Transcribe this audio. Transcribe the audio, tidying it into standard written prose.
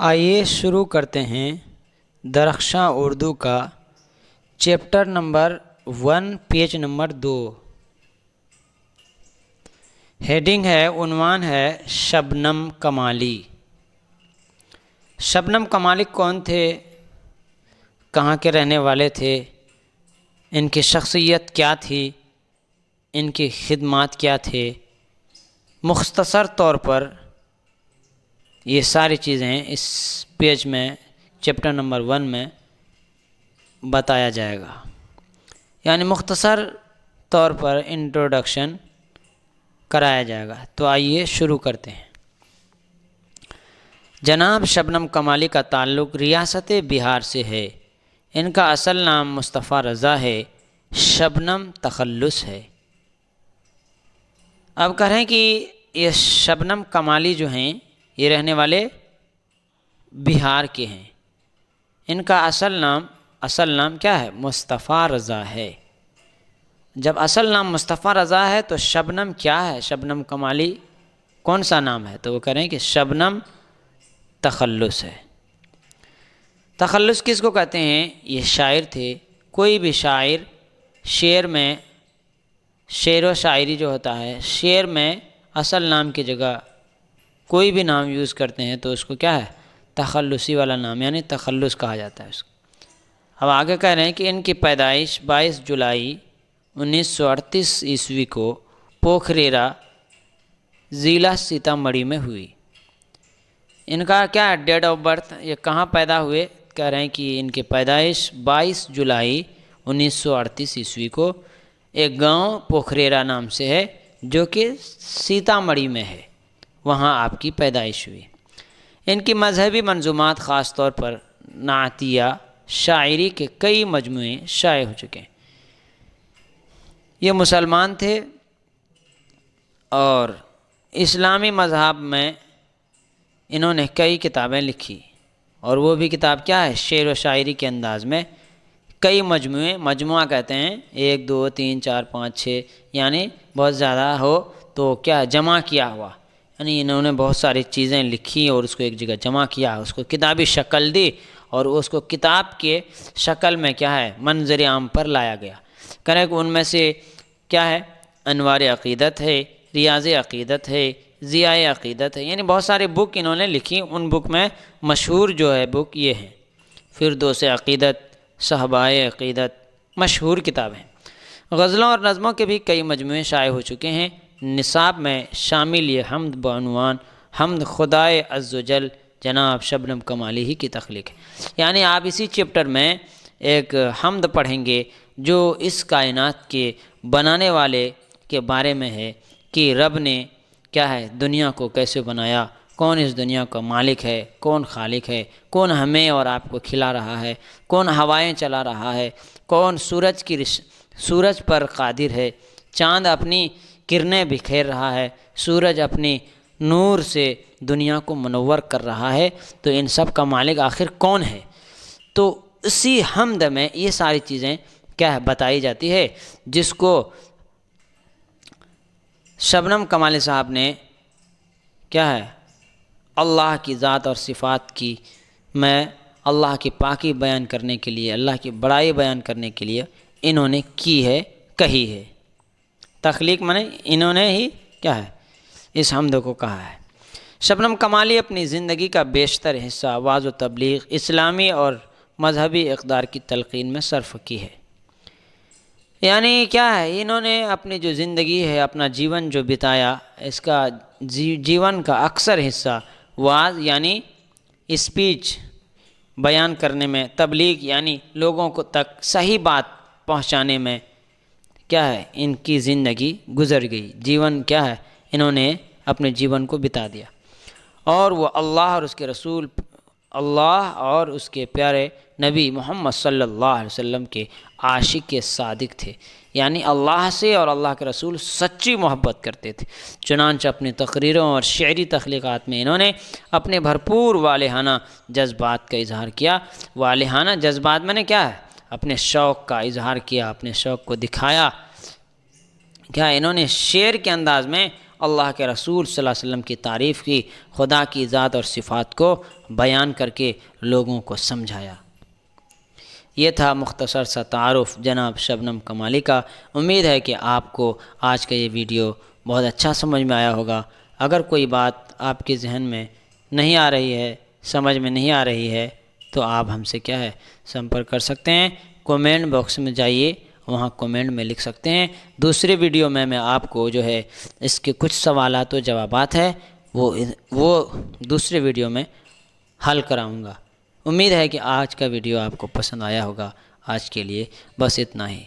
آئیے شروع کرتے ہیں درخشاں اردو کا chapter number 1 page number 2۔ Heading ہے، عنوان ہے شبنم کمالی۔ شبنم کمالی کون تھے؟ کہاں کے رہنے والے تھے؟ ان کی شخصیت کیا تھی؟ ان کی خدمات کیا تھے؟ مختصر طور پر یہ ساری چیزیں اس پیج میں چیپٹر نمبر 1 میں بتایا جائے گا، یعنی مختصر طور پر انٹروڈکشن کرایا جائے گا۔ تو آئیے شروع کرتے ہیں۔ جناب شبنم کمالی کا تعلق ریاست بہار سے ہے۔ ان کا اصل نام مصطفیٰ رضا ہے، شبنم تخلص ہے۔ اب کہہ رہے ہیں کہ یہ شبنم کمالی جو ہیں یہ رہنے والے بہار کے ہیں۔ ان کا اصل نام کیا ہے؟ مصطفیٰ رضا ہے۔ جب اصل نام مصطفیٰ رضا ہے تو شبنم کیا ہے؟ شبنم کمالی کون سا نام ہے؟ تو وہ کہہ رہے ہیں کہ شبنم تخلص ہے۔ تخلص کس کو کہتے ہیں؟ یہ شاعر تھے۔ کوئی بھی شاعر شعر و شاعری جو ہوتا ہے، شعر میں اصل نام کی جگہ کوئی بھی نام یوز کرتے ہیں تو اس کو کیا ہے؟ تخلصی والا نام، یعنی تخلص کہا جاتا ہے اس کو۔ اب آگے کہہ رہے ہیں کہ ان کی پیدائش 22 جولائی 1938 عیسوی کو پوکھریرا ضلع سیتامڑھی میں ہوئی۔ ان کا کیا ہے ڈیٹ آف برتھ؟ یہ کہاں پیدا ہوئے؟ کہہ رہے ہیں کہ ان کی پیدائش 22 جولائی 1938 عیسوی کو ایک گاؤں پوکھریرا نام سے ہے جو کہ سیتامڑھی میں ہے، وہاں آپ کی پیدائش ہوئی۔ ان کی مذہبی منظومات خاص طور پر نعتیہ شاعری کے کئی مجموعے شائع ہو چکے ہیں۔ یہ مسلمان تھے اور اسلامی مذہب میں انہوں نے کئی کتابیں لکھی، اور وہ بھی کتاب کیا ہے؟ شعر و شاعری کے انداز میں کئی مجموعہ کہتے ہیں 1 2 3 4 5 6، یعنی بہت زیادہ ہو تو کیا جمع کیا ہوا، یعنی انہوں نے بہت ساری چیزیں لکھی اور اس کو ایک جگہ جمع کیا، اس کو کتابی شکل دی اور اس کو کتاب کے شکل میں کیا ہے منظر عام پر لایا گیا۔ کریں کہ ان میں سے کیا ہے؟ انوار عقیدت ہے، ریاض عقیدت ہے، ضیاء عقیدت ہے، یعنی بہت سارے بک انہوں نے لکھی۔ ان بک میں مشہور جو ہے بک یہ ہے فردوس عقیدت، صحابۂ عقیدت، مشہور کتابیں۔ غزلوں اور نظموں کے بھی کئی مجموعے شائع ہو چکے ہیں۔ نصاب میں شامل یہ حمد بعنوان حمد خدائے عز و جل جناب شبنم کمالی ہی کی تخلیق ہے، یعنی آپ اسی چیپٹر میں ایک حمد پڑھیں گے جو اس کائنات کے بنانے والے کے بارے میں ہے کہ رب نے کیا ہے دنیا کو کیسے بنایا، کون اس دنیا کا مالک ہے، کون خالق ہے، کون ہمیں اور آپ کو کھلا رہا ہے، کون ہوائیں چلا رہا ہے، کون سورج پر قادر ہے، چاند اپنی کرنیں بکھیر رہا ہے، سورج اپنی نور سے دنیا کو منور کر رہا ہے، تو ان سب کا مالک آخر کون ہے؟ تو اسی حمد میں یہ ساری چیزیں کیا ہے بتائی جاتی ہے، جس کو شبنم کمالی صاحب نے کیا ہے اللہ کی ذات اور صفات کی میں اللہ کی پاکی بیان کرنے کے لیے، اللہ کی بڑائی بیان کرنے کے لیے انہوں نے کی ہے، کہی ہے۔ تخلیق مانے انہوں نے ہی کیا ہے اس حمد کو کہا ہے۔ شبنم کمالی اپنی زندگی کا بیشتر حصہ وعظ و تبلیغ، اسلامی اور مذہبی اقدار کی تلقین میں صرف کی ہے، یعنی کیا ہے انہوں نے اپنی جو زندگی ہے، اپنا جیون جو بتایا، اس کا جیون کا اکثر حصہ وعظ یعنی اسپیچ بیان کرنے میں، تبلیغ یعنی لوگوں کو تک صحیح بات پہنچانے میں کیا ہے ان کی زندگی گزر گئی، جیون کیا ہے انہوں نے اپنے جیون کو بتا دیا۔ اور وہ اللہ اور اس کے پیارے نبی محمد صلی اللہ علیہ وسلم کے عاشق صادق تھے، یعنی اللہ سے اور اللہ کے رسول سچی محبت کرتے تھے۔ چنانچہ اپنی تقریروں اور شعری تخلیقات میں انہوں نے اپنے بھرپور والہانہ جذبات کا اظہار کیا۔ والہانہ جذبات میں نے کیا ہے اپنے شوق کا اظہار کیا، اپنے شوق کو دکھایا۔ کیا انہوں نے شعر کے انداز میں اللہ کے رسول صلی اللہ علیہ وسلم کی تعریف کی، خدا کی ذات اور صفات کو بیان کر کے لوگوں کو سمجھایا۔ یہ تھا مختصر سا تعارف جناب شبنم کمالی کا۔ امید ہے کہ آپ کو آج کا یہ ویڈیو بہت اچھا سمجھ میں آیا ہوگا۔ اگر کوئی بات آپ کے ذہن میں نہیں آ رہی ہے، سمجھ میں نہیں آ رہی ہے، تو آپ ہم سے کیا ہے سمپرک کر سکتے ہیں۔ کومنٹ باکس میں جائیے، وہاں کومنٹ میں لکھ سکتے ہیں۔ دوسرے ویڈیو میں آپ کو جو ہے اس کے کچھ سوالات و جوابات ہیں وہ دوسرے ویڈیو میں حل کراؤں گا۔ امید ہے کہ آج کا ویڈیو آپ کو پسند آیا ہوگا۔ آج کے لیے بس اتنا ہی۔